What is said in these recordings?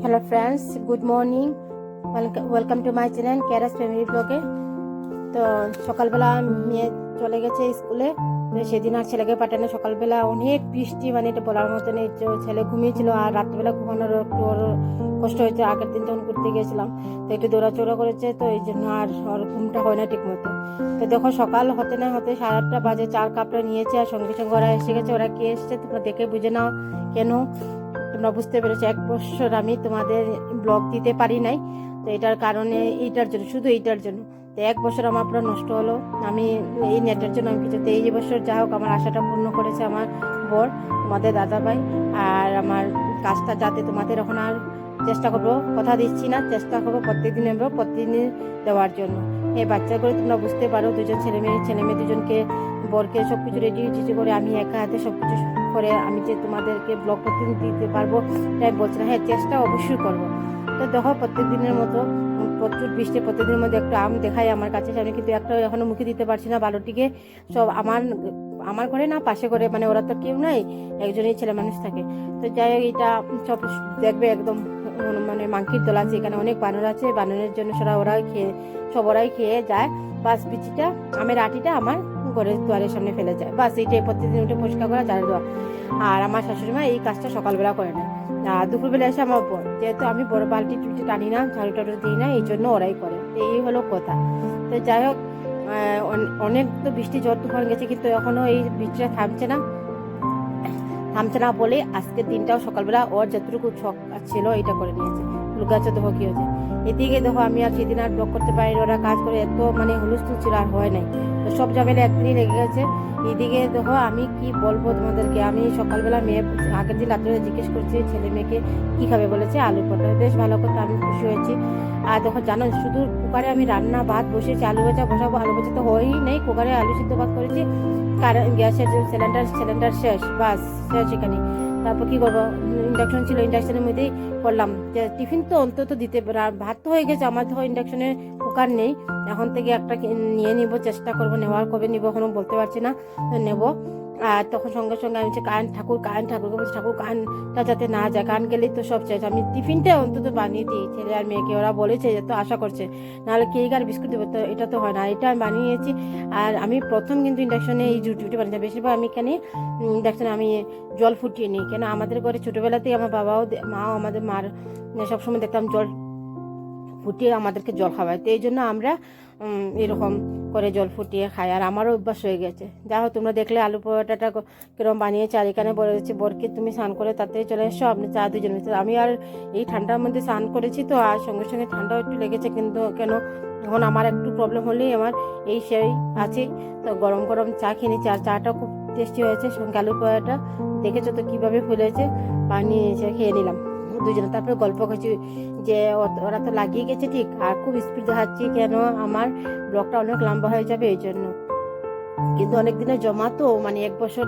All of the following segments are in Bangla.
Hello friends, good morning. Welcome to my channel Carus family ব্লগে। তো সকালবেলা মেয়ে চলে গেছে স্কুলে, তো সেদিন আর ছেলেকে পাঠানো। সকালবেলা অনেক বৃষ্টি, মানে এটা বলার মতো নেই। ছেলে ঘুমিয়েছিল আর রাত্রিবেলা ঘুমানোর একটু ওর কষ্ট হয়েছে। আগের দিন যখন ঘুরতে গিয়েছিলাম তো একটু দৌড়াচৌড়া করেছে, তো এই জন্য আর ওর ঘুমটা হয় না ঠিক মতো। তো দেখো সকাল হতে না হতে 8:30 বাজে, চার কাপটা নিয়েছে আর সঙ্গে সঙ্গে ওরা এসে গেছে। ওরা কে এসছে তোমরা দেখে বুঝে নাও। কেন তোমরা বুঝতে পেরেছো, 1 বছর আমি তোমাদের ব্লগ দিতে পারি নাই। তো এটার কারণে এইটার জন্য, শুধু এইটার জন্য তো 1 বছর আমার পুরো নষ্ট হলো। আমি এই নেটের জন্য আমি কিছুতে এই বছর যা হোক আমার আশাটা পূর্ণ করেছে আমার বর, তোমাদের দাদাভাই। আর আমার কাজটা যাতে তোমাদের এখন আর চেষ্টা করবো, কথা দিচ্ছি না, চেষ্টা করবো প্রত্যেকদিন নেবো, প্রত্যেকদিন দেওয়ার জন্য। এই বাচ্চা করে তোমরা বুঝতে পারো, দুজন ছেলে মেয়ে দুজনকে, বরকে সব কিছু রেডি করে আমি একা হাতে সব কিছু করে আমি যে তোমাদেরকে ব্লগ প্রতিদিন দিতে পারবো তাই বলছি না। হ্যাঁ, চেষ্টা অবশ্যই করবো। তো দেখো প্রত্যেক দিনের মতো প্রচুর বৃষ্টি, প্রত্যেকদিনের মধ্যে একটা আম দেখাই আমার কাছে সামনে, কিন্তু একটা এখনো মুখে দিতে পারছি না। বালুটিকে সব আমার ঘরে না, পাশে ঘরে, মানে ওরা তো কেউ নাই, একজনই ছেলে মানুষ থাকে। তো যাই হোক, এটা সব দেখবে একদম মানে মাংকির দল আছে, এখানে অনেক বানর আছে। বানরের জন্য ওরাই খেয়ে যায়। বাস বিচিটা, আমের আটিটা আমার ঘরের দুয়ারের সামনে ফেলে যায়। বাস এইটাই প্রত্যেকদিন উঠে পরিষ্কার করা, ঝাড়ু দেওয়া। আর আমার শাশুড়ি মা এই কাজটা সকালবেলা করে না, আর দুপুরবেলা এসে আমার বোন, যেহেতু আমি বড় বালতি টুলটি টানি না, ঝাড়ু টাড়ু দিই না, এই জন্য ওরাই করে। এই হলো কথা। তো যাই হোক, অনেক তো বৃষ্টি ঝড় তুফান গেছে, কিন্তু এখনো এই বৃষ্টিটা থামছে না বলে আজকের দিনটাও সকালবেলা ওর যতটুকু শখ ছিল এটা করে নিয়েছে। ফুল গাছে দেখো কি হয়েছে। এদিকে দেখো আমি আর সেদিন আর ব্লগ করতে পারি, ওরা কাজ করে এত মানে হুলস্থুল ছিল, আর হয় নাই। তো সব ঝামেলা একদিনই লেগে গেছে। এদিকে দেখো আমি কি বলবো তোমাদেরকে, আমি সকালবেলা আগের দিন রাত্রে জিজ্ঞেস করছি ছেলে মেয়েকে কি খাবে, বলেছে আলু পটল। বেশ ভালো কথা, আমি খুশি হয়েছি। আর দেখো জানো, শুধু কুকারে আমি রান্না ভাত বসেছি, আলু ভাজা বসাবো। আলু ভাজা তো হয়ই নেই, কুকারে আলু সিদ্ধ ভাত করেছি। গ্যাসের সিলিন্ডার শেষ, বাস শেষ এখানে। তারপর কি করবো, ইন্ডাকশন ছিল, ইন্ডাকশনের মধ্যেই করলাম। যে টিফিন তো অন্তত দিতে, ভাত তো হয়ে গেছে আমার, তো ইন্ডাকশনে কুকার নেই। এখন থেকে একটা নিয়ে নিব, চেষ্টা করবো নেওয়ার। কবে নিব এখনো বলতে পারছি না, তো নেবো। আর তখন সঙ্গে সঙ্গে আমি ঠাকুরকে বলছি ঠাকুর কারেন্টটা যাতে না যায়, কারেন্ট গেলেই তো সব শেষ। আমি টিফিনটা অন্তত বানিয়ে দিই ছেলে আর মেয়েকে, ওরা বলেছে যে তো আশা করছে, নাহলে কেক আর বিস্কুট দেবো, তো এটা তো হয় না। এটা আমি বানিয়েছি। আর আমি প্রথম কিন্তু ইন্ডাকশনে এই রুটি বানিয়েছি। বেশিরভাগ আমি এখানে ইন্ডাকশনে আমি জল ফুটিয়ে নিই, কেন আমাদের ঘরে ছোটোবেলাতেই আমার মাও আমাদের মার সবসময় দেখতাম জল ফুটিয়ে আমাদেরকে জল খাওয়ায়। তো এই জন্য আমরা এরকম করে জল ফুটিয়ে খাই, আর আমারও অভ্যাস হয়ে গেছে। যা হোক, তোমরা দেখলে আলু পরোটাটা কিরকম বানিয়েছে। আর এখানে বলেছে বরকে তুমি স্নান করে তাড়াতাড়ি চলে এসো, আপনি চা দুজন মিশে। আমি আর এই ঠান্ডার মধ্যে স্নান করেছি, তো আর সঙ্গে সঙ্গে ঠান্ডাও একটু লেগেছে, কিন্তু কেন এখন আমার একটু প্রবলেম হলেই আমার এই সেই আছে। তো গরম গরম চা খেয়ে নিচ্ছি, আর চাটা খুব টেস্টি হয়েছে। সঙ্গে আলু পরোটা দেখেছো তো কীভাবে ফুলেছে, বানিয়ে খেয়ে নিলাম দুজনে। তারপরে গল্প করছি যে ওরা তো লাগিয়ে গেছে ঠিক, আর খুব স্পিড দেখাচ্ছি, কেন আমার ব্লগটা অনেক লম্বা হয়ে যাবে এই জন্য। কিন্তু অনেক দিনের জমা তো, মানে 1 বছর,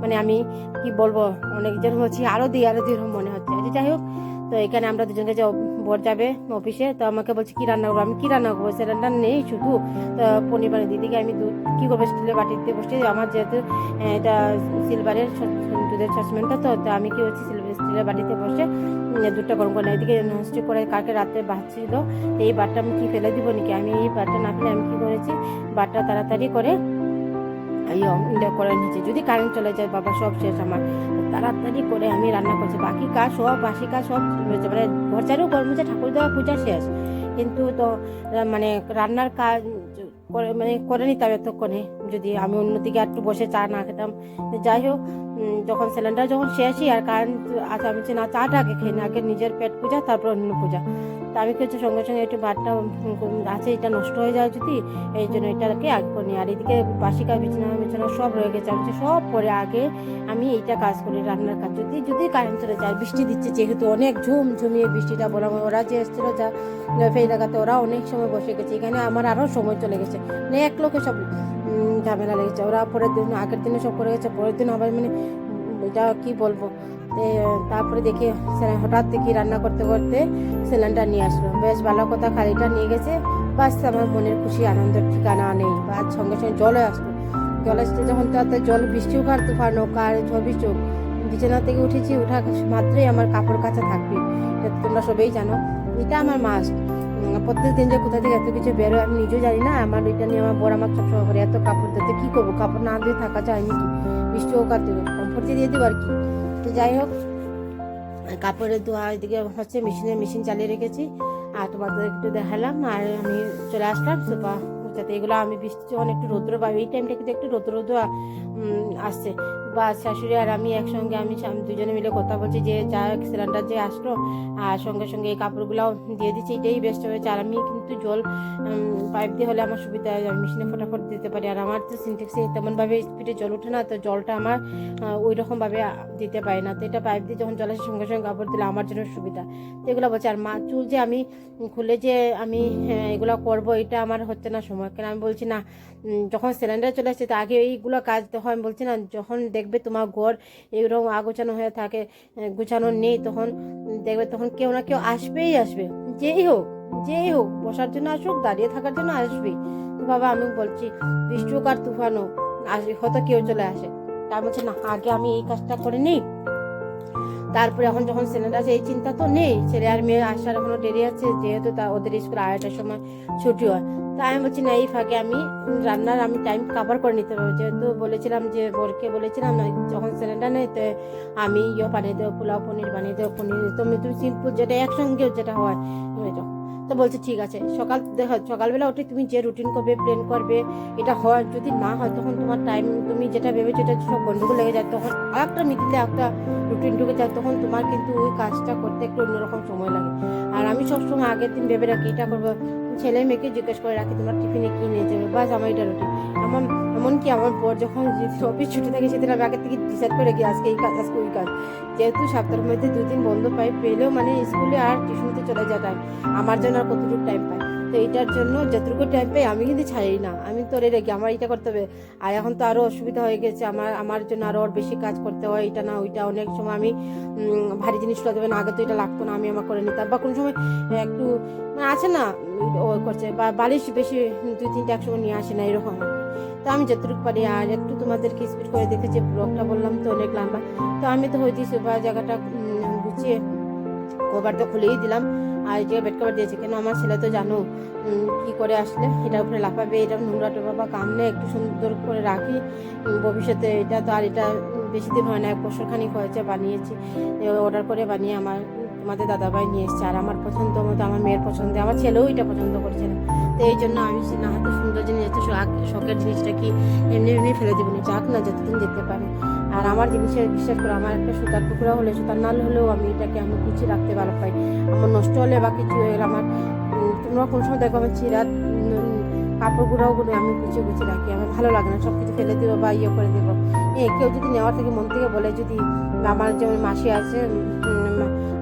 মানে আমি কি বলবো, অনেকজন হচ্ছে আরো দিই মনে হচ্ছে। যাই হোক, তো এখানে আমরা দুজনকে যে বর যাবে অফিসে, তো আমাকে বলছে কি রান্না করবো। আমি কি রান্না করবো, সিলিন্ডার নেই শুধু, তো পনির বানিয়ে দিদিকে আমি দুধ কি করবো স্টিলের বাটিতে বসে, আমার যেহেতু এটা সিলভারের দুধের সসপ্যানটা, তো আমি কি হচ্ছে স্টিলের বাটিতে বসে দুধটা গরম করে। এদিকে ননস্টিক করে কালকে রাত্রে বাচ্ছিল, এই বাটটা আমি কি ফেলে দিব নাকি। আমি এই বাটটা না ফেলে আমি কি করেছি, বাটটা তাড়াতাড়ি করে করে নিচে, যদি কারেন্ট চলে যায় বাবা সব শেষ আমার। তাড়াতাড়ি করে আমি রান্না করছি, বাকি কাজ সব, বাসি কাজ সব হয়েছে, মানে ঘর ঝাড়ু, ঘর মুছে, ঠাকুর দেওয়া, পূজা শেষ। কিন্তু তো মানে রান্নার কাজ করে নিতাম এতক্ষণে, যদি আমি অন্যদিকে একটু বসে চা না খেতাম। যাই হোক, যখন সিলিন্ডার শেষই আর কারেন্ট আছে, আমি না চাটা আগে খেয়ে না, আগে নিজের পেট পূজা, তারপর অন্য পূজা। তা আমি কিছু সঙ্গে সঙ্গে একটু ভাতটা আছে, এটা নষ্ট হয়ে যায় যদি, এই জন্য এটাকে আগে করি। আর এদিকে বাসি কাজ, বিছানা সব রয়ে গেছে, আমি সব পরে আগে আমি এইটা কাজ করি, রান্নার কাজ। যদি কারেন্ট চলে যায়, বৃষ্টি দিচ্ছে যেহেতু, অনেক ঝুমিয়ে বৃষ্টিটা বললাম, ওরা যে এসেছিল যা ফেরি লাগাতে, ওরা অনেক সময় বসে গেছে, এখানে আমার আরও সময় চলে গেছে, মানে এক লোকে সব ঝামেলা লেগেছে। ওরা পরের দিন, আগের দিনে সব করে গেছে, পরের দিন আবার মানে এটা কি বলবো। তারপরে দেখি হঠাৎ দেখি রান্না করতে করতে সিলিন্ডার নিয়ে আসলো, বেশ ভালো কথা, খালিটা নিয়ে গেছে। বাস আমার মনের খুশি, আনন্দের ঠিকানা নেই। বা সঙ্গে সঙ্গে জলে আসলো, জল আসতে যখন তাতে জল, বৃষ্টিও কার তুফান হোক আর ঝড় বৃষ্টি হোক, বিছানা থেকে উঠেছি, ওঠা মাত্রই আমার কাপড় কাচা থাকবে, এটা তোমরা সবাই জানো, এটা আমার মাস্ট। প্রত্যেক দিন যে কোথা থেকে এত কিছু বেরোয় আমি নিজেও জানি না, আমার এটা নিয়ে আমার বড় আমার সবসময় করে এত কাপড় দিতে কী করবো, কাপড় না দিয়ে থাকা যায় নাকি, বৃষ্টি হোক আর দেবো কমফোর্ট দিয়ে দেবো আর কি। তো যাই হোক, কাপড়ের ধোয়া এদিকে হচ্ছে, মেশিন চালিয়ে রেখেছি, আর তোমাদের একটু দেখালাম, আর আমি চলে আসলাম সোফা গোছাতে। এগুলো আমি বৃষ্টি যখন একটু রৌদ্র পাই, এই টাইমটা কিন্তু একটু রৌদ্র আসছে, বা শাশুড়ি আর আমি একসঙ্গে আমি দুজনে মিলে কথা বলছি যে যা সিলিন্ডার যে আসলো, আর সঙ্গে সঙ্গে এই কাপড়গুলোও দিয়ে দিচ্ছি, এটাই বেস্ট হয়েছে। আর আমি কিন্তু জল পাইপ দিয়ে হলে আমার সুবিধা হয়, আমি মেশিনে ফটাফট দিতে পারি, আর আমার তো সিনটেক্সে তেমনভাবে স্পিডে জল ওঠে না, তো জলটা আমার ওই রকমভাবে দিতে পারি না, তো এটা পাইপ দিয়ে যখন জল আসে সঙ্গে সঙ্গে কাপড় দিলে আমার জন্য সুবিধা। তো এগুলো বলছে, আর চুল যে আমি খুলে যে আমি এগুলো করবো, এটা আমার হচ্ছে না সময়, কেন আমি বলছি না যখন সিলিন্ডার চলে আসছে তো আগে এইগুলো কাজ দেখো, আমি বলছি না যখন দেখবে তোমার ঘর এরকম আগোছানো হয়ে থাকে, গোছানো নেই, তখন দেখবে তখন কেউ না কেউ আসবেই আসবে, যেই হোক বসার জন্য আসুক, দাঁড়িয়ে থাকার জন্য আসবেই। তো বাবা আমি বলছি বৃষ্টি হোক আর তুফান হোক আসবে, হয়তো কেউ চলে আসে, তার বলছে না আগে আমি এই কাজটা করে নিই, তারপরে এখন যখন সিলিন্ডার আছে এই চিন্তা তো নেই, ছেলে আর মেয়ে আসার এখনো দেরি আছে, যেহেতু ওদের স্কুল 2:30টার সময় ছুটি হয়। তাই আমি বলছি না এই ফাঁকে আমি রান্নার আমি টাইম কভার করে নিতে পারবো, যেহেতু বলেছিলাম যে বোরকে বলেছিলাম না যখন সিলিন্ডার নেই তো আমি বানিয়ে দেবো, পোলাও পনির বানিয়ে দেবো, পনির তুমি সিম্পল যেটা একসঙ্গে যেটা হয় তো বলছে ঠিক আছে। সকালবেলা উঠে তুমি যে রুটিন করবে, প্ল্যান করবে, এটা হয়, যদি না হয় তখন তোমার টাইম তুমি যেটা ভেবেছো এটা সব গন্ডগোল লেগে যায়, তখন আরেকটা মিটিংয়ে একটা রুটিন ঢুকে যায়, তখন তোমার কিন্তু ওই কাজটা করতে একটু অন্যরকম সময় লাগে। আর আমি সবসময় আগের দিন ভেবে রাখি এটা করবো, ছেলে মেয়েকে জিজ্ঞেস করে রাখি তোমার টিফিনে কি নিয়ে যাবে, বাস আমার এটা রুটিন। এমনকি আমার পর যখন অফিস ছুটি থাকে সেদিন আমি আগে থেকে ডিসাইড করে গিয়ে আজকে এই কাজ আজকে ওই কাজ, যেহেতু সপ্তাহের মধ্যে 2 দিন বন্ধ পেলেও মানে স্কুলে আর টিউশনিতে চলে যায় টাইম, আমার জন্য আর কতটুকু টাইম পাই, তো এইটার জন্য যতটুকু টাইম পাই আমি কিন্তু ছাড়ি না, আমি তো রেখি আমার এটা করতে হবে। আর এখন তো আরও অসুবিধা হয়ে গেছে, আমার জন্য আরও বেশি কাজ করতে হয়, এটা না ওইটা, অনেক সময় আমি ভারী জিনিসগুলো দেবেন, আগে তো এটা লাগতো না, আমি আমার করে নিতাম, বা কোনো সময় একটু আছে না ও করছে, বা বালিশ বেশি 2-3টা একসঙ্গে নিয়ে আসে না এরকম, তো আমি যতটুকু পারি। আর একটু তোমাদেরকে স্পিড করে দেখেছি, ব্লগটা বললাম তো অনেক লম্বা, তো আমি তো হয়েছি সোফা জায়গাটা গুছিয়ে কভার তো খুলেই দিলাম, আর এই বেড কভার দিয়েছি, কেন আমার ছেলে তো জানো কি করে আসলে এটার উপরে লাফাবে, এটা নোংরা টোবা বা কামনে একটু সুন্দর করে রাখি ভবিষ্যতে, এটা তো আর এটা বেশি দিন হয় না, 1 বছর খানিক হয়েছে বানিয়েছি, অর্ডার করে বানিয়ে তোমাদের দাদাভাই নিয়ে এসছে, আর আমার পছন্দ মতো আমার মেয়ের পছন্দে, আমার ছেলেও এটা পছন্দ করছে না, তো এই জন্য আমি না হয়তো সুন্দর জিনিস এত শখের জিনিসটা কি এমনি ফেলে দেবো না, যাক না যতদিন যেতে পারে। আর আমার জিনিসের বিশ্বাস করে আমার একটা সুতার টুকরা হলে, সুতার নাল হলেও আমি এটাকে আমি গুছিয়ে রাখতে ভালো পাই, আমার নষ্ট হলে বা কিছু হয়ে গেলে আমার তোমরা কোনো সময় দেখো আমার চিরা কাপড়গুলোও আমি গুছিয়ে রাখি, আমার ভালো লাগে না সব কিছু ফেলে দেবো বা করে দেবো। কেউ যদি নেওয়ার থেকে মন থেকে বলে, যদি আমার যেমন মাসি আছে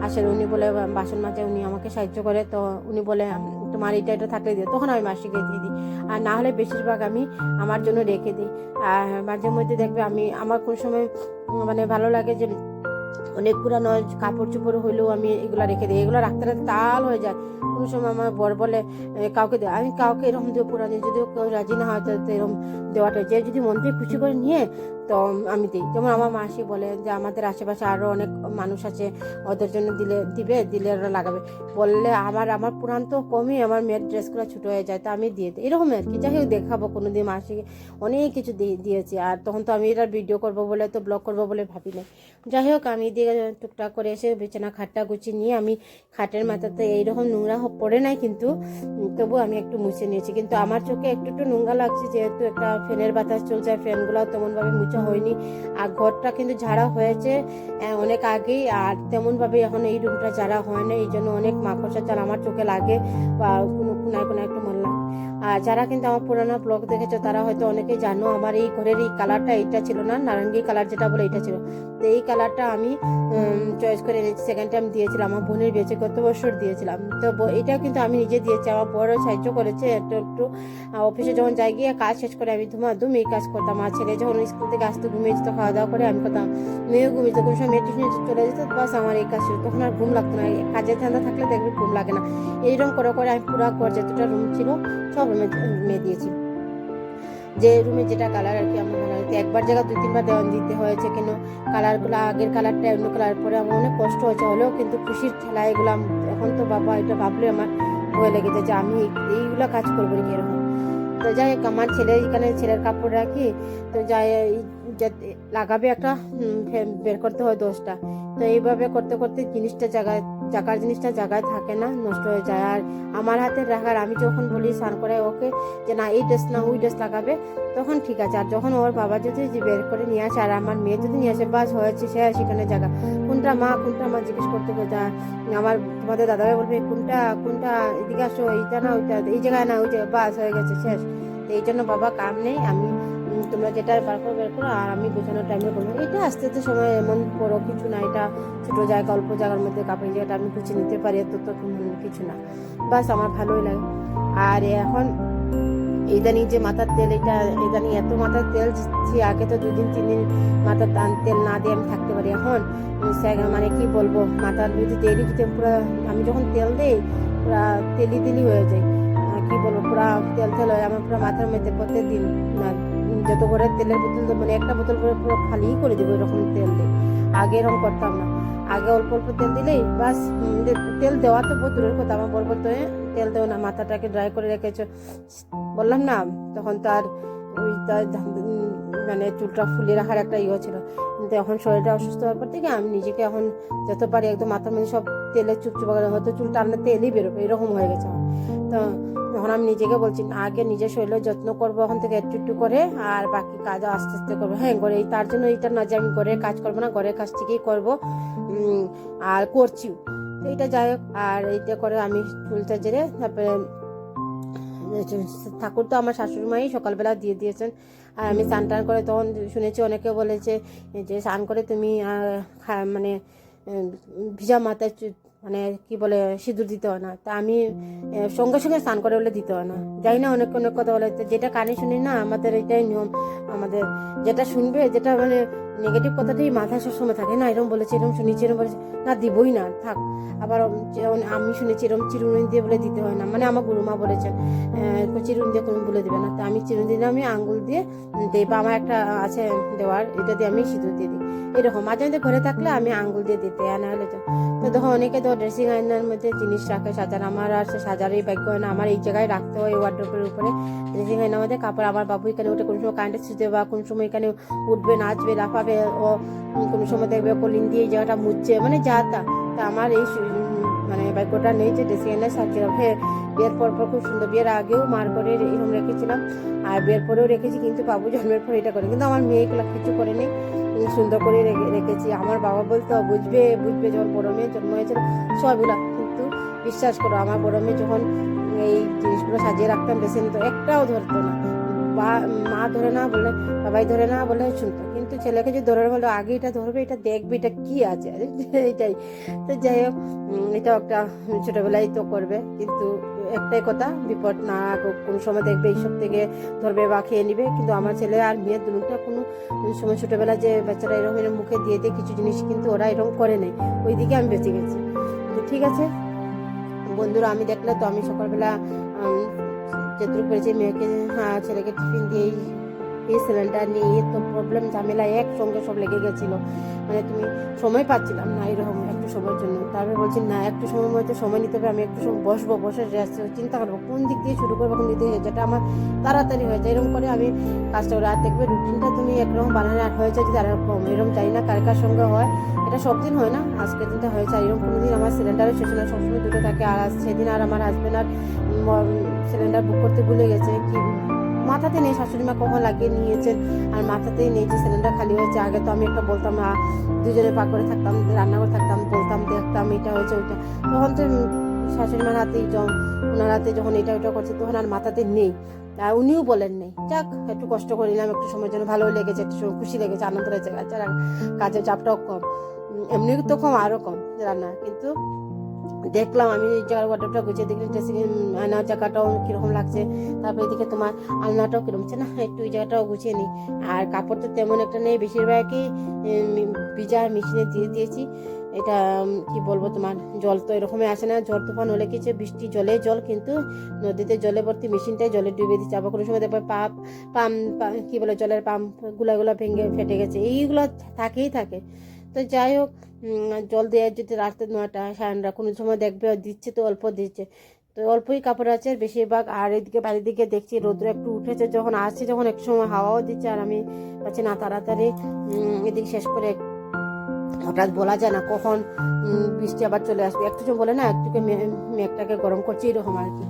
আসেন, উনি বলে বাসন মাজে, উনি আমাকে সাহায্য করে, তো উনি বলে তোমার এটা থাকলে দিও, তখন আমি মাসিকে দিয়ে দিই, আর না হলে বেশিরভাগ আমি আমার জন্য রেখে দিই। আর মাঝে মধ্যে দেখবে আমার কোন সময় মানে ভালো লাগে যে অনেক পুরানো কাপড় চোপড় হইলেও আমি এগুলো রেখে দিই, এগুলো রাখতে রাখতে তাল হয়ে যায়, কোনো সময় আমার বর বলে কাউকে দেয়, আমি কাউকে এরকম দেবো পুরানো, যদিও কেউ রাজি না হয় তো এরকম দেওয়াটা, যে যদি মন থেকে খুশি করে নিয়ে তো আমি দিই। যেমন আমার মাসি বলে যে আমাদের আশেপাশে আরও অনেক মানুষ আছে, ওদের জন্য দিলে ওরা লাগাবে, বললে আমার পুরান তো কমই, আমার মেয়ের ড্রেসগুলো ছোটো হয়ে যায়, তো আমি দিয়ে দিই, এরকম আর কি। যাই হোক দেখাবো কোনো দিন মাসিকে অনেক কিছু দিয়েছি, আর তখন তো আমি এটার ভিডিও করবো বলে তো ব্লগ করবো বলে ভাবি না। যাই হোক আমি দিয়ে টুকটাক করে এসে বিছানা খাটটা গুছিয়ে নিয়ে আমি খাটের মাথাতে এইরকম নোংরা পড়ে নাই, কিন্তু তবু আমি একটু মুছে নিয়েছি, কিন্তু আমার চোখে একটু নোংরা লাগছে, যেহেতু একটা ফ্যানের বাতাস চলছে, ফ্যানগুলো তেমনভাবে মুছা হয়নি, আর ঘরটা কিন্তু ঝাড়া হয়েছে অনেক আগেই, আর তেমনভাবে এখন এই রুমটা ঝাড়া হয় না, এই জন্য অনেক মাকড়সার জাল আমার চোখে লাগে, বা কোনো কোনায় একটু মন লাগে। আর যারা কিন্তু আমার পুরানো ব্লগ দেখেছো তারা হয়তো অনেকেই জানো, আমার এই ঘরের এই কালারটা এইটা ছিল না, নারঙ্গি কালার যেটা বলে এটা ছিল, তো এই কালারটা আমি চয়েস করে এনেছি, সেকেন্ড টাইম দিয়েছিলাম আমার বোনের বিয়েছে, গত বছর দিয়েছিলাম, তো এটাও কিন্তু আমি নিজে দিয়েছি, আমার বড় সাহায্য করেছে একটু অফিসে যখন যাই গিয়ে কাজ শেষ করে আমি ধুমাধুম এই কাজ করতাম, আর ছেলে যখন স্কুল থেকে আসতে ঘুমিয়ে যেত, খাওয়া দাওয়া করে আমি করতাম, মেয়েও ঘুমিয়ে যেত, কোনো সময় মেয়ে টিউশনে চলে যেত, বাস আমার এই কাজ ছিল, তখন আর ঘুম লাগতো না, কাজের ধান্দা থাকলে দেখবে ঘুম লাগে না, এইরকম করে আমি পুরো ঘর যতটা রুম ছিল সব রুমে দিয়েছি। যে রুমে যেটা কালার আর কি আমার ভালো লাগে। একবার জায়গা 2-3 বার দেওয়ান দিতে হয়েছে, কেন কালারগুলো আগের কালারটা অন্য কালার পরে আমার অনেক কষ্ট হয়েছে, হলেও কিন্তু খুশির খেলা এগুলো। এখন তো বাবা এটা ভাবলে আমার ভয় লেগেছে যে আমি এইগুলো কাজ করবো নাকি এরকম। তো যাই হোক, আমার ছেলে এখানে ছেলের কাপড় রাখি, তো যাই লাগাবে একটা বের করতে হয় 10টা। তো এইভাবে করতে করতে জিনিসটা জায়গার জিনিসটা জায়গায় থাকে না, নষ্ট হয়ে যায়। আর আমার হাতে রাখার, আমি যখন বলি স্নান করে ওকে যে না এই ড্রেস না ওই ড্রেস লাগাবে, তখন ঠিক আছে। আর যখন ওর বাবা যদি বের করে নিয়ে আসে আর আমার মেয়ে যদি নিয়ে আসে, বাস হয়েছে সে সেখানে জায়গা কোনটা মা জিজ্ঞেস করতে আমার তোমাদের দাদাভাই বলবে কোনটা এদিকে আসো, এইটা না ওইটা, এই জায়গায় না ওই জায়গায়, বাস হয়ে গেছে শেষ। তো এই জন্য বাবা কাম নেই, আমি তোমরা যেটা বার করো আর আমি গোছানোর টাইমে করবো। এটা আস্তে আস্তে সময়, এমন বড় কিছু না, এটা ছোটো জায়গা অল্প জায়গার মধ্যে কাপড় জায়গাটা আমি গুছিয়ে নিতে পারি, এত তো কিছু না, বাস আমার ভালোই লাগে। আর এখন ইদানিং যে মাথার তেল, ইদানিং এত মাথার তেল দিচ্ছি, আগে তো 2-3 দিন মাথার তেল না দিয়ে আমি থাকতে পারি। এখন মানে কি বলবো, মাথার যদি তেলই দিতে পুরো, আমি যখন তেল দিই পুরা তেলি হয়ে যায়, কি বলবো, পুরা তেল হয় আমার পুরো মাথার মধ্যে প্রত্যেকদিন। যত করে তেলের বোতল, মানে একটা বোতল করে পুরো খালি করে দেবো এরকম তেল দিই। আগে এরকম করতাম না, আগে অল্প অল্প তেল দিলেই বাস। তেল দেওয়া তো বহুত দূরের কথা, আমার বলবো তো তেল দেও না, মাথাটাকে ড্রাই করে রেখেছো, বললাম না তখন তার ওই মানে চুলটা ফুলিয়ে রাখার একটা ছিল। কিন্তু এখন শরীরটা অসুস্থ হওয়ার পর থেকে আমি নিজেকে এখন যত পারি একদম মাথার মধ্যে সব তেলের চুপচুপা করে, হয়তো চুল টানলে তেলই বেরোবে, এরকম হয়ে গেছে। তো এখন আমি নিজেকে বলছি আগে নিজের শরীরের যত্ন করবো এখন থেকে একটু করে, আর বাকি কাজ আস্তে আস্তে করবো। হ্যাঁ, করে তার জন্য এইটা না যে আমি ঘরের কাজ করবো না, ঘরের কাজ ঠিকই করবো, আর করছিও। তো এইটা যাই হোক, আর এইটা করে আমি চুলটা জেরে তারপরে ঠাকুর তো আমার শাশুড়ি মাই সকালবেলা দিয়ে দিয়েছেন। আর আমি স্নান টান করে, তখন শুনেছি অনেকে বলেছে যে স্নান করে তুমি মানে ভিজা মাথায় মানে কি বলে সিঁদুর দিতে হয় না। তা আমি সঙ্গে সঙ্গে স্নান করে বলে দিতে হয় না, যাই না, অনেক কথা বলে, যেটা কানে শুনি না, আমাদের এটাই নিয়ম। আমাদের যেটা শুনবে, যেটা মানে নেগেটিভ কথাটাই মাথায় সবসময় থাকে, না এরকম বলেছে, এরকম শুনেছি, এরকম বলেছে, না দিবই না, থাক। আবার আমি শুনেছি এরকম চিরুনি দিয়ে বলে দিতে হয় না, মানে আমার গুরুমা বলেছেন চিরুনি দিয়ে কোনো বলে দেবে না। তো আমি চিরুনি দিয়ে আমি আঙ্গুল দিয়ে দিই, বা আমার একটা আছে দেওয়ার, এটা দিয়ে আমি সিঁদুর দিয়ে দিই। এরকম মাঝে মাঝে ঘরে থাকলে আমি আঙ্গুল দিয়ে দিতে, না হলে তো দেখো অনেকে তো ড্রেসিং আয়নার মধ্যে জিনিস রাখে সাজার, আমার আর সে সাজারই ভাগ্য হয় না, আমার এই জায়গায় রাখতে হয় ওয়ার্ড্রোবের উপরে ড্রেসিং আয়নার মধ্যে কাপড়। আমার বাবু এখানে ওঠে, কোনো সময় কারেন্টের সুইচে, বা কোনো সময় এখানে উঠবে, নাচবে, লাফাবে, ও কোনো সময় দেখবে কলিং দিয়ে এই জায়গাটা মুছছে, মানে যা তা। আমার এই মানে ভাগ্যটা নেই যে ড্রেসিং আয়না সাজিয়ে। হ্যাঁ, বিয়ের পর খুব সুন্দর, বিয়ের আগেও মার করে এরকম রেখেছিলাম, আর বিয়ের পরেও রেখেছি, কিন্তু বাবু জন্মের পর এটা করে, কিন্তু আমার মেয়ে এগুলো কিছু করেনি, সুন্দর করে রেখেছি। আমার বাবা বলতো বুঝবে যখন বড় মেয়ে জন্ম হয়েছিল সবগুলা, কিন্তু বিশ্বাস করো আমার বড় মেয়ে যখন এই জিনিসগুলো সাজিয়ে রাখতাম ড্রেসিং, তো একটাও ধরতো না, বা মা ধরে না বলে, বাবাই ধরে না বলে শুনতো, কিন্তু ছেলেকে যে ধরে বলো আগে এটা ধরবে, এটা দেখবে, এটা কি আছে, এটাই। তো যাই হোক, এটাও একটা ছোটবেলায় তো করবে, কিন্তু একটাই কথা, বিপদ না কোনো সময় দেখবে এইসব থেকে ধরবে বা খেয়ে নিবে। কিন্তু আমার ছেলে আর মেয়ের দুটোটা কোনো সময় ছোটবেলা যে বাচ্চারা এরকম মুখে দিয়ে কিছু জিনিস, কিন্তু ওরা এরকম করে নেই, ওই দিকে আমি বেঁচে গেছি। তো ঠিক আছে বন্ধুরা, আমি দেখলে তো আমি সকালবেলা যেটুকু পেরেছি মেয়েকে ছেলেকে টিফিন দিয়ে এই সিলিন্ডার নিয়ে তো প্রবলেম ঝামেলা একসঙ্গে সব লেগে গেছিলো, মানে তুমি সময় পাচ্ছিলাম না এরকম একটু সময়ের জন্য। তারপরে বলছি না, একটু সময় মধ্যে সময় নিতে হবে, আমি একটু সময় বসে রেস্ট চিন্তা করবো কোন দিক দিয়ে শুরু করবো, কোন দিক দিয়ে, যেটা আমার তাড়াতাড়ি হয়ে যায়, এরকম করে আমি কাজটা করি। আর দেখবে রুটিনটা তুমি একরকম বানানো আর হয়েছে যদি আর এরকম জানি না কার সঙ্গে হয়, এটা সব দিন হয় না, আজকের দিনটা হয়েছে। আর এরকম কোনোদিন আমার সিলিন্ডারের শেষ না, সবসময় দুটো থাকে। আর সেদিন আর আমার হাজবেন্ড আর সিলিন্ডার বুক করতে ভুলে গেছে, কি মাথাতে নেই, শাশুড়ি মা কখন লাগিয়ে নিয়েছেন, আর মাথাতেই নেই যে সিলিন্ডার খালি হয়েছে। আগে তো আমি একটা বলতাম, দুজনে পাক করে থাকতাম, রান্নাঘরে থাকতাম, বলতাম, দেখতাম এটা হয়েছে ওইটা, তখন তো শাশুড়ি মার হাতেই ওনার হাতে যখন এটা ওটা করছে, তখন আর মাথাতে নেই, আর উনিও বলেন নেই, যাক একটু কষ্ট করে নিলাম, একটু সময়ের জন্য ভালোই লেগেছে, একটু খুশি লেগেছে, আনন্দ লেগেছে, কাজের চাপটাও কম, এমনি তো কম, আরও কম রান্না। কিন্তু দেখলাম আমি এই জায়গার ওয়ার্ডরোবটা গুছিয়ে দেখলাম, ড্রেসিং আয়নার জায়গাটাও কিরকম লাগছে, তারপরে এদিকে তোমার আলনাটাও কিরকম হচ্ছে, না একটু ওই জায়গাটাও গুছিয়ে নিই। আর কাপড় তো তেমন একটা নেই, বেশিরভাগই ভিজা মেশিনে দিয়ে দিয়েছি, এটা কি বলবো তোমার, জল তো এরকমই আসে না, ঝড় তুফান হলে কিছু বৃষ্টি জলে জল, কিন্তু নদীতে জলে ভর্তি, মেশিনটাই জলে ডুবে দিচ্ছে। আবার কোনো সময় দেখবে পাম্প কি বলে জলের পাম্প গুলা ভেঙে ফেটে গেছে, এইগুলো থাকেই থাকে। তো যাই হোক, জল দেওয়ার যদি রাতে 9টা 9:30, কোনো সময় দেখবে দিচ্ছে তো অল্প দিচ্ছে, তো অল্পই কাপড় আছে বেশিরভাগ। আর এদিকে বাড়ির দিকে দেখছি রোদ্র একটু উঠেছে, যখন আসছে যখন একটু সময় হাওয়াও দিচ্ছে, আর আমি পাচ্ছি না তাড়াতাড়ি এদিকে শেষ করে। হঠাৎ বলা যায় না কখন বৃষ্টি আবার চলে আসবে, একটু সময় বলে না একটু মেঘটাকে গরম করছে এরকম আর কি।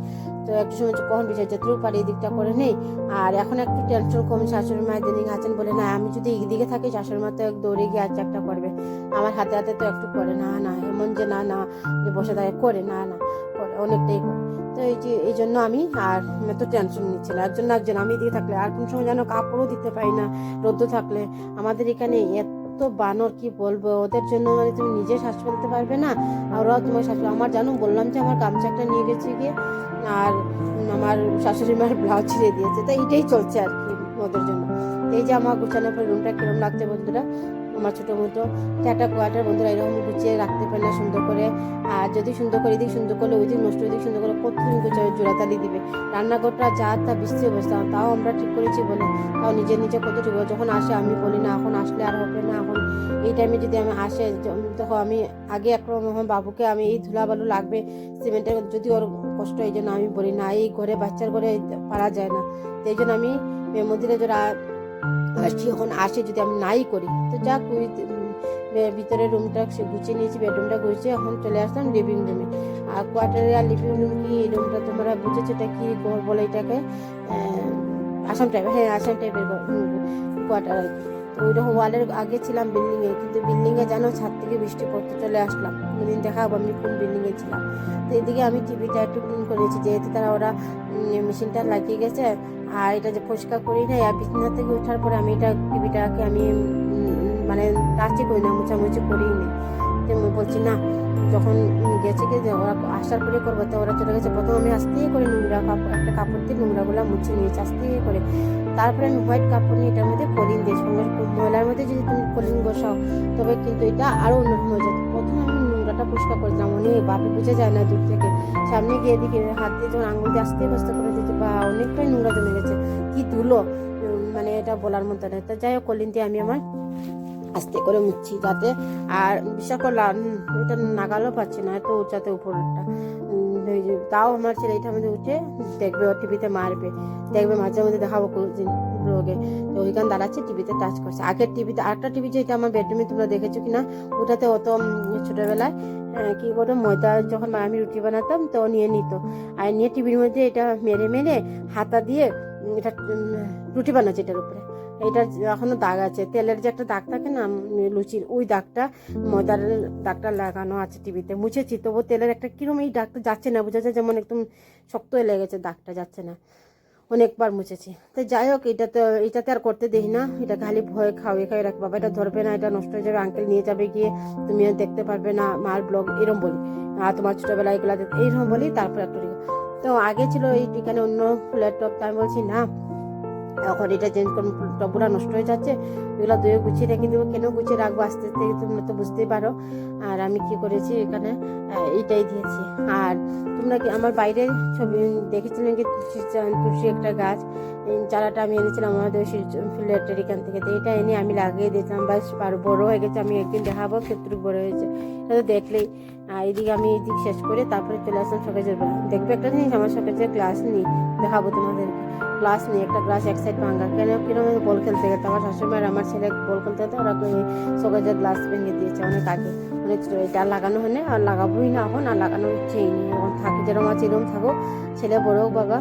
তো একটু সময় কখন বৃষ্টি যতটুকু পারি এদিকটা করে নেই। আর এখন একটু টেনশন কম, শাশুড়ি মা দিদিং আছেন বলে না, আমি যদি এদিকে থাকি শাশুড়ি মা তো দৌড়ে গিয়ে আর একটা করবে, আমার হাতে হাতে তো একটু করে না, এমন যে না যে বসে থাকে, করে না করে অনেকটাই করে। তো এই জন্য আমি আর এত টেনশন নিচ্ছি না, একজন আমি এদিকে থাকলে আর কোন সময় যেন কাপড়ও দিতে পারি না, রোদ্র থাকলে। আমাদের এখানে তো বানর কি বলবো, ওদের জন্য মানে তুমি নিজে শ্বাস ফেলতে পারবে না, আর ওরাও তোমার শ্বাস। আমার জানো বললাম যে আমার গামছাটা নিয়ে গেছে গিয়ে, আর আমার শাশুড়ি মার ব্লাউজ ছিঁড়ে দিয়েছে, তো এইটাই চলছে আর কি ওদের জন্য। এই যে আমার গোছানোর পর রুমটা কিরম লাগছে বন্ধুরা, আমার ছোটো মতো একটা কোয়ার্টার বন্ধুরা এরকম গুছিয়ে রাখতে পারে না সুন্দর করে। আর যদি সুন্দর করে এদিক সুন্দর করলে ওই দিক নষ্ট, ওই দিক সুন্দর করে কতদিন গুছিয়ে জোড়াতালি দিবে। রান্নাঘরটা যা তা বৃষ্টি অবস্থা, তাও আমরা ঠিক করেছি বলে, তাও নিজে কত ঠিক। যখন আসে আমি বলি না এখন আসলে আর হবে না, এখন এই টাইমে যদি আমি আসে তখন আমি আগে একরকম বাবুকে আমি এই ধুলাবালু লাগবে সিমেন্টের, যদি ওর কষ্ট, এই জন্য আমি বলি না, এই ঘরে বাচ্চার ঘরে পারা যায় না। তো এই জন্য আমি মন্দিরে যারা এখন আসে যদি আমি নাই করি, তো যাক ওই ভিতরের রুমটা গুছিয়ে নিয়েছি, বেডরুমটা গুছিয়ে এখন চলে আসলাম লিভিং রুমে। আর কোয়ার্টারে আর লিভিং রুম কি, এই রুমটা তোমরা বুঝেছো এটা কি ঘর বলে এটাকে, আসাম টাইপের, হ্যাঁ আসাম টাইপের কোয়ার্টার আর কি। তো ওইরকম ওয়ালের আগে ছিলাম বিল্ডিংয়ে, কিন্তু বিল্ডিংয়ে জানো ছাদ থেকে বৃষ্টি পড়তে চলে আসলাম, কোনোদিন দেখাবো আমি কোন বিল্ডিংয়ে ছিলাম। তো এদিকে আমি টিভিটা একটু ক্লিন করেছি, যেহেতু তারা ওরা মেশিনটা লাগিয়ে গেছে, আর এটা যে পরিষ্কার করি না, আর বিছানা থেকে ওঠার পরে আমি এটা টিভিটাকে আমি মানে টাচই করি না, মোছামুছি করিই নি। তো বলছি না, যখন গেছে কি ওরা আসার পরে করবো, তো ওরা চলে গেছে, প্রথম আমি আস্তে করে নোংরা একটা কাপড় দিয়ে নোংরাগুলো মুছে নিয়েছি আস্তে করে। তারপরে আমি হোয়াইট কাপড় নিয়ে এটার মধ্যে কলিন দিই, সঙ্গে ময়লার মধ্যে যদি তুমি কলিন বসাও তবে কিন্তু এটা আরও অন্যরকম হয়ে যায়। প্রথমে আমি নোংরাটা পরিষ্কার করেছিলাম, অনেক বাপে বুঝে যায় না দূর থেকে, সামনে গিয়ে দিকে হাত দিয়ে যখন আঙুল দিয়ে আস্তে আস্তে করে দিতে, বা অনেকটাই নোংরা জমে গেছে, কি ধুলো, মানে এটা বলার মতো না। তো যাই হোক কলিন দিয়ে আমি আমার আস্তে করে মুছছি যাতে, আর বিশ্বাস করলাম এটা নাগালও পাচ্ছি না, এত উঁচাতে উপরটা। তাও আমার ছেলে এটার মধ্যে উঠে দেখবে, ও টিভিতে মারবে, দেখবে মাঝে মধ্যে দেখাবো কোনোদিন ব্লগে। তো ওইখানে দাঁড়াচ্ছে টিভিতে টাচ করছে, আগের টিভিতে আরেকটা টিভি যেটা আমার বেডরুমে তোমরা দেখেছো কিনা, ওটাতে অত ছোটবেলায় কি করতো, ময়দা যখন আমি রুটি বানাতাম তো নিয়ে নিত, আর নিয়ে টিভির মধ্যে এটা মেরে হাতা দিয়ে এটা রুটি বানাচ্ছে এটার উপরে। এটা এখনো দাগ আছে, তেলের যে একটা দাগ থাকে না লুচির, ওই দাগটা ময়দার দাগটা লাগানো আছে টিভিতে, মুছেছি তবু তেলের একটা কিরম এই দাগটা যাচ্ছে না, বোঝা যায় যেমন একদম শক্ত হয়ে লেগেছে, দাগটা যাচ্ছে না, অনেকবার মুছেছি। তো যাই হোক এটাতে আর করতে দেই না, এটা খালি ভয় খাওয়াই রাখি, বাবা এটা ধরবে না, এটা নষ্ট হয়ে যাবে, আঙ্কেল নিয়ে যাবে গিয়ে, তুমি আর দেখতে পারবে না মার ব্লগ, এরম বলি, আর তোমার ছোটবেলায় এগুলা এইরকম বলি। তারপর একটু তো আগে ছিল এই এখানে অন্য ফুলের টপ, আমি বলছি না এখন এটা চেঞ্জ করুন, টপগুলো নষ্ট হয়ে যাচ্ছে, এগুলো ধুয়ে গুছিয়ে রেখে দেবো, কেন গুছিয়ে রাখবো আস্তে আস্তে, তোমরা তো বুঝতেই পারো। আর আমি কি করেছি এখানে এইটাই দিয়েছি। আর তোমরা কি আমার বাইরে ছবি দেখেছিলেন কি, তুলসী একটা গাছ চারাটা আমি এনেছিলাম আমাদের ফিল্ডের এখান থেকে, তো এটা এনে আমি লাগিয়ে দিয়েছিলাম, বাস বড় হয়ে গেছে, আমি একদিন দেখাবো কতটুকু বড় হয়েছে, এটা তো দেখলেই। এইদিকে আমি এইদিক শেষ করে তারপরে চলে আসলাম সকালের বেলা। দেখবে একটা জিনিস, আমার সকালের গ্লাস নিই, দেখাবো তোমাদেরকে, গ্লাস নিয়ে একটা গ্লাস এক সাইড ভাঙা, কেন কিরকম বল খেলতে গেছে, আমার শাশুড়ি আমার ছেলে বল খেলতে হতো, ওরা সকালের গ্লাস ভেঙে দিয়েছে অনেক আগে, অনেক এটা লাগানো হয় না, আর লাগাবোই না এখন, আর লাগানোর ইচ্ছেই নেই, এখন থাকে যেরকম আছে এরকম থাকো, ছেলে বড় হোক বাবা,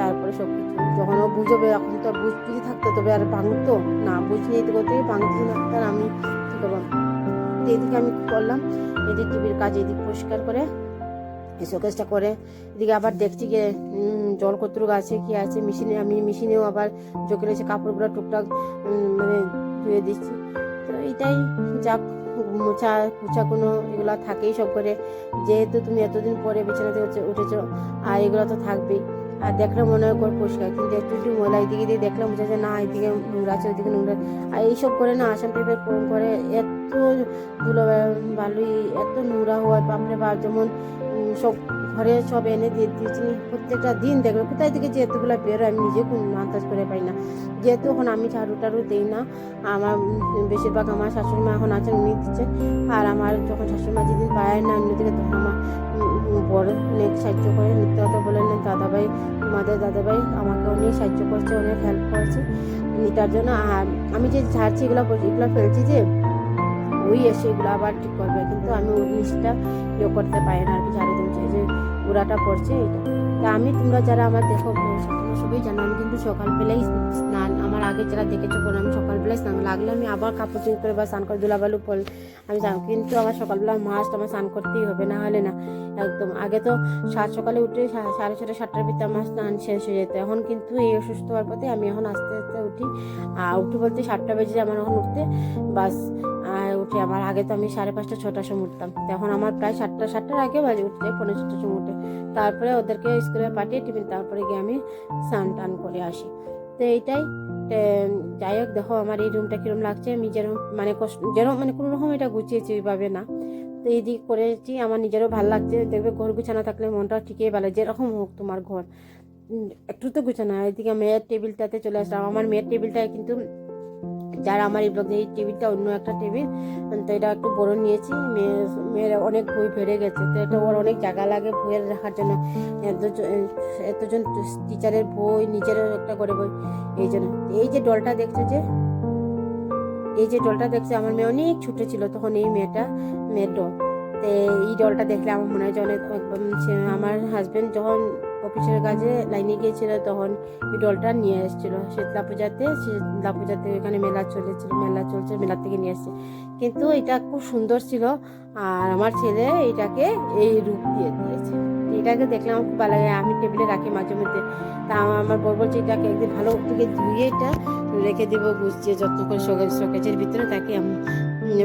তারপরে সব কিছু যখন ও বুঝবে, এখন তো বুঝি থাকতো, তবে আর ভাঙতো না, বুঝিয়ে দিতে করতে ভাঙতে না, তার আমি কী করবো। এদিকে আমি কী করলাম, এদিক টিভির কাজ এদিক পরিষ্কার করে শোকেসটা করে, এদিকে আবার দেখছি গিয়ে জল কতটুকু আছে কি আছে, মেশিনেও আবার জোকে রয়েছে কাপড়গুলো টুকটাক মানে ধুয়ে দিচ্ছি। তো এইটাই যাক, মোছা কুচাকুনো এগুলো থাকেই সব করে, যেহেতু তুমি এতদিন পরে বিছানাতে উঠেছো, আর এগুলো তো থাকবেই। আর দেখলে মনে হয় ঘর পরিষ্কার, কিন্তু একটু একটু ময়লা এদিকে দিয়ে দেখলে বোঝা যায় না এদিকে নোংরা আছে ওইদিকে নোংরা। আর এইসব করে না আসাম টাইপের করে এত ধুলো বালুই এত নোংরা হয় বাপরে বাপ। যেমন সব ঘরে সব এনে দিয়ে দিয়েছি প্রত্যেকটা দিন দেখবে কোথায় থেকে যে এতগুলো বেরোয় আমি নিজে কোন আন্দাজ করে পাই না। যেহেতু এখন আমি ঝাড়ু টাড়ু দিই না, আমার বেশিরভাগ আমার শাশুড়ি মা এখন আছেন উনি দিচ্ছে। আর আমার যখন শাশুড়ি মা যেদিন পায় না অন্যদিকে তখন আমার বড় অনেক সাহায্য করে। মিথ্যা কথা বলেন না, দাদাভাই তোমাদের দাদাভাই আমাকে অনেক সাহায্য করছে, অনেক হেল্প করেছে এটার জন্য। আর আমি যে ঝাড়ছি এগুলো ফেলছি যে ওই এসে এগুলো আবার ঠিক করবে, কিন্তু আমি ওই জিনিসটা ইয়ে করতে পারি না আর কি। ঝাড়ু দিচ্ছি যে গুঁড়াটা পড়ছে এটা। তা আমি তোমরা যারা আমার দেখো তোমরা সবাই জানো আমি কিন্তু সকালবেলায় স্নান, আমার আগে যারা দেখেছো বলে আমি সকালবেলায় স্নান লাগলে আমি আবার কাপড় চেঞ্জ করে বা স্নান করে ধুলাবালু পরে আমি জানো, কিন্তু আমার সকালবেলা মাস্ট আমার স্নান করতেই হবে, না হলে না একদম। আগে তো সকালে উঠে 6:30 7টার ভিতরে আমার স্নান শেষ হয়ে যেত। এখন কিন্তু এই অসুস্থ হওয়ার পথে আমি এখন আস্তে আস্তে উঠি। উঠি বলতে 7টা বেজে আমার এখন উঠতে বাস উঠে। আমার আগে তো আমি 5:30 6টার সময় উঠতাম, এখন আমার প্রায় 7টার আগে বাজে উঠতে 5:45 সময় উঠে। তারপরে ওদেরকে স্কুলে পাঠিয়ে টিফিন তারপরে গিয়ে আমি স্নান টান করে আসি। তো এইটাই যাই হোক। দেখো আমার এই রুমটা কিরম লাগছে, আমি যেরকম মানে যেরকম মানে কোনো রকম এটা গুছিয়েছি ওইভাবে না, তো এই দিক করেছি আমার নিজেরও ভালো লাগছে। দেখবে ঘর গুছানো থাকলে মনটা ঠিকই ভালো, যেরকম হোক তোমার ঘর একটু তো গুছানো। এদিকে মেয়ের টেবিলটাতে চলে আসলাম। আমার মেয়ের টেবিলটা কিন্তু যারা আমার এই ব্লগে এই টেবিলটা অন্য একটা টেবিল, তো এটা একটু বড় নিয়েছি। মেয়ের অনেক বই বেড়ে গেছে, তো এটা ওর অনেক জায়গা লাগে বইয়ের রাখার জন্য। এতজন টিচারের বই, নিজেরও একটা করে বই, এই জন্য। এই যে ডলটা দেখছো আমার মেয়ে অনেক ছোট ছিল তখন, এই মেয়ের ডল। তো এই ডলটা দেখলে আমার মনে হয় যে অনেক আমার হাজবেন্ড যখন অফিসের কাজে লাইনে গিয়েছিল তখন এই ডলটা নিয়ে এসেছিল শীতলা পূজাতে এখানে মেলা চলছে মেলা থেকে নিয়ে এসছে। কিন্তু এটা খুব সুন্দর ছিল, আর আমার ছেলে এটাকে এই রূপ দিয়ে দিয়েছে। এটাকে দেখলে আমার খুব ভালো লাগে, আমি টেবিলে রাখি মাঝে মধ্যে। তা আমার বর বলছে এটাকে একদিন ভালো থেকে ধুয়ে এটা রেখে দেবো গুছিয়ে যত্ন করে শোকেজের ভিতরে, তাকে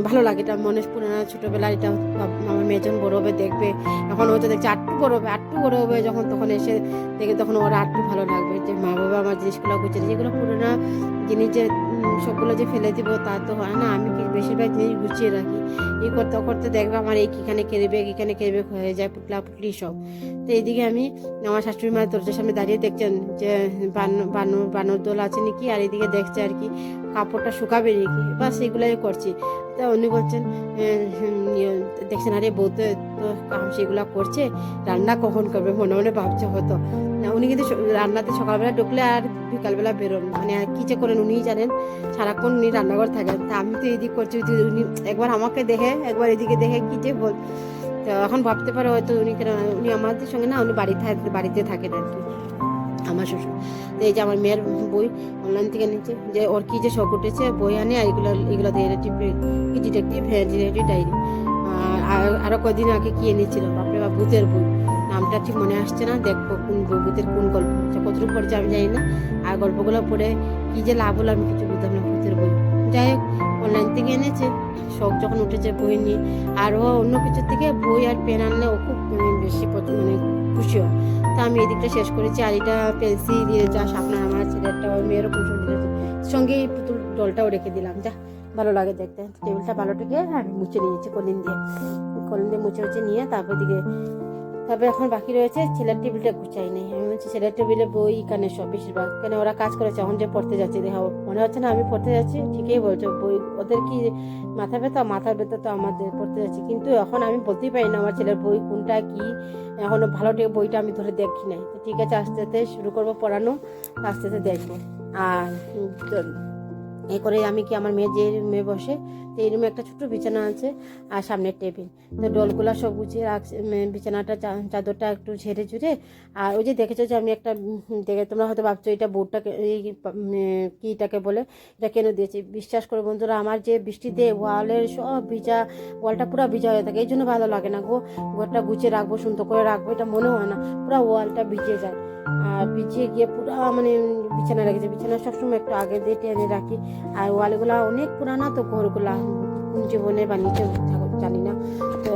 ভালো লাগে। এটা মনে পড়ে না ছোটোবেলা, এটা আমার মেয়ে যখন বড়ো হবে দেখবে, এখন হয়তো দেখছে আটটু বড়ো হবে যখন, তখন এসে দেখে তখন ওরা আটটু ভালো লাগবে যে মা বাবা আমার জিনিসগুলো গুছিয়ে, যেগুলো পুরোনো জিনিস যে সবগুলো যে ফেলে দিব তা তো হয় না। আমি বেশিরভাগ জিনিস গুছিয়ে রাখি, এই করতে করতে দেখবে আমার এখানে ক্যারি ব্যাগ হয়ে যায়, পুটলি সব। তো এইদিকে আমি আমার শাশুড়ি মায়ের দরজার সামনে দাঁড়িয়ে দেখছেন যে বানর দোল আছে নাকি, আর এদিকে দেখছে আর কি কাপড়টা শুকাবে নাকি, বা সেগুলাই করছি। তা উনি বলছেন দেখছেন আরে বউতে তো কাম সেগুলো করছে, রান্না কখন করবে মনে মনে ভাবছে হতো। উনি কিন্তু রান্নাতে সকালবেলা ঢুকলে আর বিকালবেলা বেরোন, মানে কি যে করেন উনিই জানেন, সারাক্ষণ উনি রান্নাঘর থাকেন। তা আমি তো এদিক করছি, উনি একবার আমাকে দেখে একবার এদিকে দেখে কি যে বল। তো এখন ভাবতে পারো হয়তো উনি আমাদের সঙ্গে না, উনি বাড়িতে থাকেন আর কি, আমার শ্বশুর। তো এই যে আমার মেয়ের বই অনলাইন থেকে নিচ্ছে, যে ওর কি যে শখ উঠেছে বই আনে, আর এগুলো ডিটেকটিভ ডায়েরি। আর আরো কদিন আগে কি এনেছিল বাপরে বাপ, ভূতের বই, নামটা ঠিক মনে আসছে না, দেখবো কোন ভূতের কোন গল্প কতটুকু পড়ছে আমি জানি না। আর গল্পগুলো পড়ে কি যে লাভ হলো আমি কিছু বুঝলাম না, ভূতের বই। যাই হোক অনলাইন থেকে এনেছে, শখ যখন উঠেছে বই নিয়ে। আর ও অন্য কিছুর থেকে বই আর পেন আনলে ও খুব বেশি খুশি হয়। তা আমি এদিকটা শেষ করেছি, আর এটা পেন্সিল দিয়ে যা আপনার আমার ছেলেটা মেয়েরও খুশি দিয়েছে, সঙ্গে এই পুতুল ডলটাও রেখে দিলাম, যা ভালো লাগে দেখতে। টেবিলটা ভালো থেকে আমি মুছে নিয়েছি কলিন দিয়ে মুছে নিয়ে তারপরে এখন বাকি রয়েছে ছেলের টেবিলটা গুছাই নেই। আমি বলছি ছেলের টেবিলে বই কানে সব বেশিরভাগ, কেন ওরা কাজ করেছে, এখন যে পড়তে যাচ্ছে দেখা মনে হচ্ছে না আমি পড়তে যাচ্ছি, ঠিকই বলছো বই ওদের কি মাথার ব্যথা তো আমাদের পড়তে যাচ্ছি, কিন্তু এখন আমি বলতেই পারি না আমার ছেলের বই কোনটা কি, এখনো ভালো বইটা আমি ধরে দেখি নাই। তো ঠিক আছে আস্তে আস্তে শুরু করবো পড়ানো, আস্তে আস্তে দেখবো। আর এই করে আমি কি আমার মেয়ে যে রুমে বসে, তো এই রুমে একটা ছোট্ট বিছানা আছে আর সামনের টেবিল, তো ডলগুলা সব গুছিয়ে রাখছে, বিছানাটা চাদরটা একটু ঝেড়ে আর ওই যে দেখেছো যে আমি একটা দেখে তোমরা হয়তো ভাবছো এটা বোর্ডটাকে এই কিটাকে বলে এটা কেন দিয়েছি। বিশ্বাস করে বন্ধুরা, আমার যে বৃষ্টিতে ওয়ালের সব ওয়ালটা পুরো ভিজা হয়ে থাকে, এই জন্য ভালো লাগে না ঘরটা গুছিয়ে রাখবো, সুন্দর করে রাখবো, এটা মনে হয় না, পুরো ওয়ালটা ভিজে যায়। আর পিছিয়ে গিয়ে পুরো মানে বিছানা রেখেছে, বিছানা সবসময় একটু আগে দিয়ে টেনে রাখি। আর ওয়ালগুলা অনেক পুরানা, তো ঘরগুলা জীবনে বানিয়েছে জানি না, তো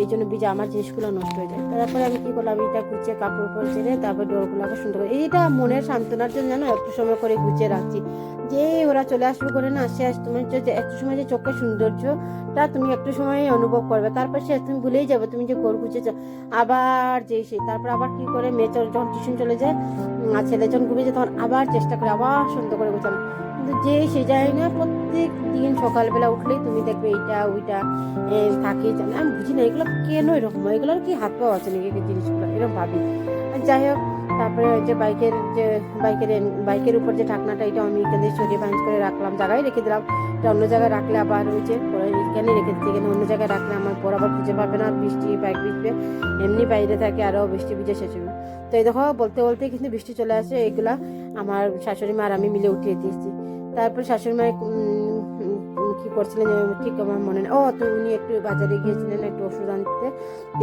এই জন্য ভিজা আমার জিনিসগুলো নষ্ট হয়ে যায়। তারপরে আমি কী করলাম, এটা গুছিয়ে কাপড় উপর ছেড়ে তারপর ডোরগুলোকে সুন্দর করে, এইটা মনের সান্ত্বনার জন্য জানো একটু সময় করে গুছিয়ে রাখছি, যে ওরা চলে আসবে করে না শেষ, তুমি যে একটু সময় যে চোখের সৌন্দর্যটা তুমি একটু সময় অনুভব করবে, তারপর শেষ তুমি ভুলেই যাবে তুমি যে ঘর গুছিয়েছো। আবার যেই সেই তারপর আবার কী করে মেয়ে যখন টিউশন চলে যায় আর ছেলে যখন ঘুমিয়ে যায় তখন আবার চেষ্টা করে আবার সুন্দর করে গোছানো, কিন্তু যে সে যায় না। প্রত্যেক দিন সকালবেলা উঠলেই তুমি দেখবে এইটা ওইটা থাকে জানে, আমি বুঝি না এগুলো কেন এরকম, এগুলোর কি হাত পাওয়া আছে নাকি জিনিসগুলো, এরকম ভাবি। যাই হোক, তারপরে যে বাইকের উপর যে ঢাকনাটা, এটা আমি এখানে সরিয়ে ভাঁজ করে রাখলাম, জায়গায় রেখে দিলাম। এটা অন্য জায়গায় রাখলে আবার ওই যে এখানে রেখে দিচ্ছি, এখানে অন্য জায়গায় রাখলে আমার বড় আবার খুঁজে পাবে না, বাইক ভিজবে, এমনি বাইরে থাকে আরও বৃষ্টি ভিজে শেষ হবে। তো এই দেখো বলতে বলতে কিন্তু বৃষ্টি চলে আসে, এগুলা আমার শাশুড়ি মা আর আমি মিলে উঠিয়ে দিয়েছি। তারপর শাশুড়ি মা কী করছিলেন ঠিক আমার মনে নেই, তো উনি একটু বাজারে গিয়েছিলেন একটু ওষুধ আনতে।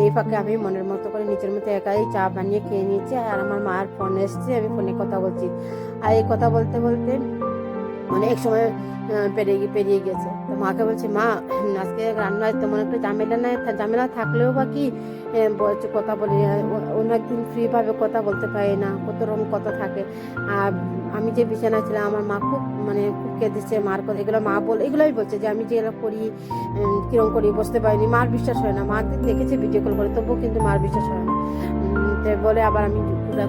এই ফাঁকে আমি মনের মতো করে নিজের মতো একাই চা বানিয়ে খেয়ে নিয়েছি, আর আমার মার ফোন এসছে, আমি ফোনে কথা বলছি। আর এই কথা বলতে বলতে অনেক সময় পেরিয়ে গেছে। তো মাকে বলছি, মা আজকে রান্নায় তেমন একটা ঝামেলা থাকলেও বা কি বলছে কথা বলি, অন্য একদিন ফ্রিভাবে কথা বলতে পারি না, কত রকম কথা থাকে। আর আমি যে বিছানা ছিলাম আমার মা খুব খুব কেঁদেছে, মার কথা এগুলো মা এগুলোই বলছে যে আমি যেগুলো করি কিরম করি বুঝতে পারিনি, মার বিশ্বাস হয় না। মা দেখেছে ভিডিও কল করে, তবুও কিন্তু মার বিশ্বাস হয় না। বলে আবার আমি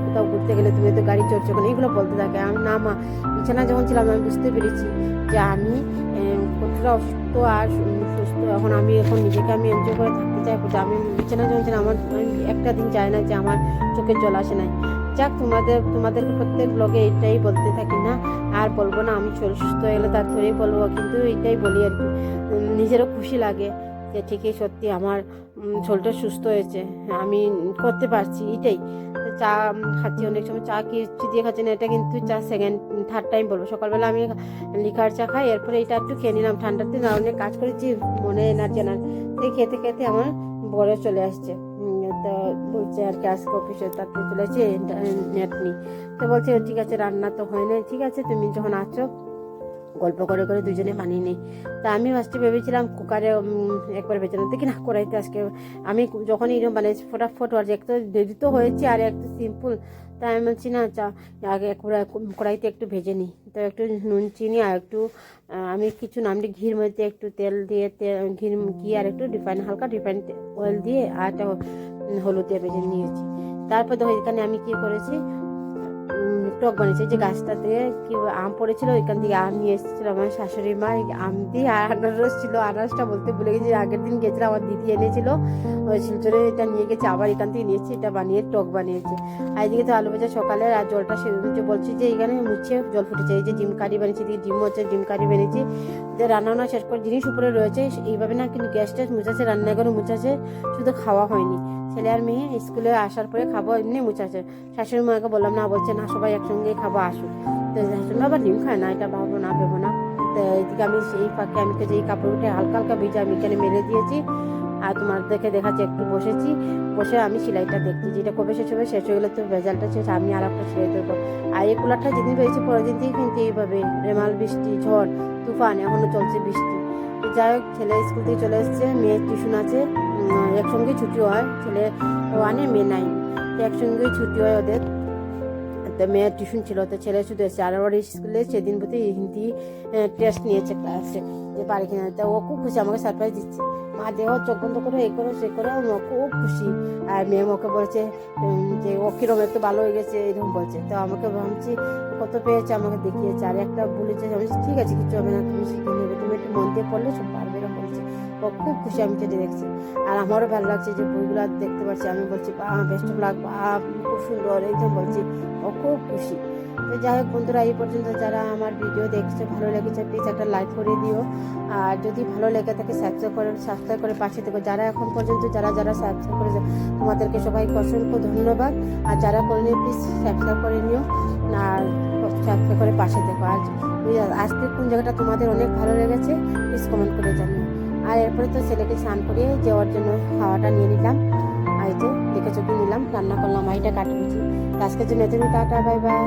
কোথাও ঘুরতে গেলে তুমি তো গাড়ি চড়ছো কেন, এগুলো বলতে থাকে। আমি না মা, বিছানা যখন ছিলাম আমি বুঝতে পেরেছি যে আমি কতটা অসুস্থ আর সুস্থ, এখন নিজেকে আমি এনজয় করে থাকতে চাই। যে আমি বিছানা যখন ছিলাম আমার একটা দিন যায় না যে আমার চোখের জল আসে নাই। যাক, তোমাদেরকে প্রত্যেক ব্লগে এটাই বলতে থাকি না, আর বলবো না। আমি শরীর সুস্থ হয়ে গেলে তার ধরেই বলবো, কিন্তু এটাই বলি আর কি, নিজেরও খুশি লাগে যে ঠিকই সত্যি আমার শরীরটা সুস্থ হয়েছে, আমি করতে পারছি। এটাই চা খাচ্ছি, অনেক সময় চা কিছু দিয়ে খাচ্ছি না, এটা কিন্তু চা থার্ড টাইম বলবো। সকালবেলা আমি লিকার চা খাই, এরপরে এটা একটু খেয়ে নিলাম, ঠান্ডাতে না অনেক কাজ করেছি, মনে এনার্জি সেই খেতে খেতে আমার বড় চলে আসছে। তো বলছে আর কি আজকে অফিসে তাতে চলে আসছে নেট নি। তো বলছে ঠিক আছে, রান্না তো হয় না, ঠিক আছে তুমি যখন আছো গল্প করে করে দুজনে বানিয়ে নিই। তা আমি ফার্স্টে ভেবেছিলাম কুকারে একবার ভেজে নিতে, কিনা কড়াইতে আজকে আমি যখন এরকম বানিয়েছি ফটাফট, আর একটু দেরি তো হয়েছে আর একটু সিম্পল, তাই আমি বলছি না আগে কড়াইতে একটু ভেজে নিই। তো একটু নুন চিনি আর একটু আমি কিছু নামটি ঘির মধ্যে একটু তেল দিয়ে ঘি আর একটু হালকা রিফাইন অয়েল দিয়ে আর একটা হলুদ দিয়ে ভেজে নিয়েছি। তারপর দেখো এখানে আমি কি করেছি, টক বানিয়েছি। যে গাছটাতে কি আম পড়েছিল ওইখান থেকে আম নিয়ে এসেছিল আমার শাশুড়ি মা, আম দিয়ে আর আনারস ছিল, আনারসটা বলতে ভুলে গেছি, আগের দিন গেছিলাম আমার দিদি এনেছিল, ওই শিলচরে এটা নিয়ে গেছে, আবার এখান থেকে নিয়েছি, এটা বানিয়ে টক বানিয়েছে। আর এদিকে তো আলু ভাজা সকালে, আর জলটা যে বলছি যে এখানে মুছে জল ফুটেছে, এই যে ডিম কারি বানিয়েছি, এদিকে ডিম হচ্ছে, ডিম কারি বানিয়েছি। যে রান্না শেষ করে জিনিস উপরে রয়েছে এইভাবে না, কিন্তু গ্যাস ট্যাস মুছাছে, রান্নাঘরে মুছাছে, শুধু খাওয়া হয়নি। ছেলে আর মেয়ে স্কুলে আসার পরে খাবো, এমনি মুছাছে। শাশুড়ি মাকে বললাম না, বলছে না সবাই একসঙ্গে খাবো আসুক। তো শাশুড়ি আবার ডিম খায় না, এটা ভাবো না ভেবো না। তো এদিকে আমি সেই ফাঁকে আমি যেই কাপড়টা হালকা হালকা ভিজা আমি এখানে মেলে দিয়েছি, আর তোমাদেরকে দেখাচ্ছি একটু বসে আমি সেলাইটা দেখছি, যেটা কবে শেষ হবে, শেষ হয়ে গেলে তো ভেজালটা শেষ, আমি আর একটা সেলাই দেবো। আর এই কুলারটা যেদিন পেয়েছি পরের দিন থেকে কিন্তু এইভাবে রেমাল বৃষ্টি, ঝড় তুফান, এখনো চলছে বৃষ্টি। যাই হোক, ছেলে স্কুল থেকে চলে এসছে, মেয়ের টিউশন আছে, একসঙ্গে ছুটি হয়, ছেলে 1 মেয়ে 9, একসঙ্গেই ছুটি হয় ওদের। তো মেয়ের টিউশন ছিল, তো ছেলে শুধু এসেছে। আর ওর স্কুলে সেদিন প্রতি হিন্দি টেস্ট নিয়েছে ক্লাসে, যে পারে কিনা। তো ও খুব খুশি, আমাকে সারপ্রাইজ দিচ্ছে, মা দেহ চোখ বন্ধ করে এই করো সে করো, খুব খুশি। আর মেয়ে ওকে বলছে যে ও কিরম একটু ভালো হয়ে গেছে এরকম বলছে। তো আমাকে ভাবছি কত পেয়েছে, আমাকে দেখিয়েছে। আর একটা বলেছে, আমি ঠিক আছে কিছু হবে না, তুমি শিখে নেবে, তুমি একটু মন দিয়ে পড়লে সব পারবে, এরকম বলছে। ও খুব খুশি, আমি যেটা দেখছি। আর আমারও ভালো লাগছে যে বইগুলো দেখতে পাচ্ছি, আমি বলছি বেস্ট অফ লাক, খুব সুন্দর একদম বলছি, ও খুব খুশি। তো যাই হোক বন্ধুরা, এই পর্যন্ত যারা আমার ভিডিও দেখছে, ভালো লেগেছে প্লিজ একটা লাইক করে দিও, আর যদি ভালো লেগে থাকে সাবস্ক্রাইব করে পাশে থেকো। যারা এখন পর্যন্ত যারা সাবস্ক্রাইব করেছে তোমাদেরকে সবাইকে অসংখ্য ধন্যবাদ। আর যারা করেনি প্লিজ সাবস্ক্রাইব করে নিও, আর সাবস্ক্রাইব করে পাশে থেকো। আর আজকে কোন জায়গাটা তোমাদের অনেক ভালো লেগেছে প্লিজ কমেন্ট করে জানিও। আর এরপরে তো ছেলেকে স্নান করিয়ে যাওয়ার জন্য খাওয়াটা নিয়ে নিলাম, আর এই যে দেখে চোখে নিলাম, রান্না করলাম, এটা কাটিয়েছি। আজকের জন্য টাটা, বাই বাই।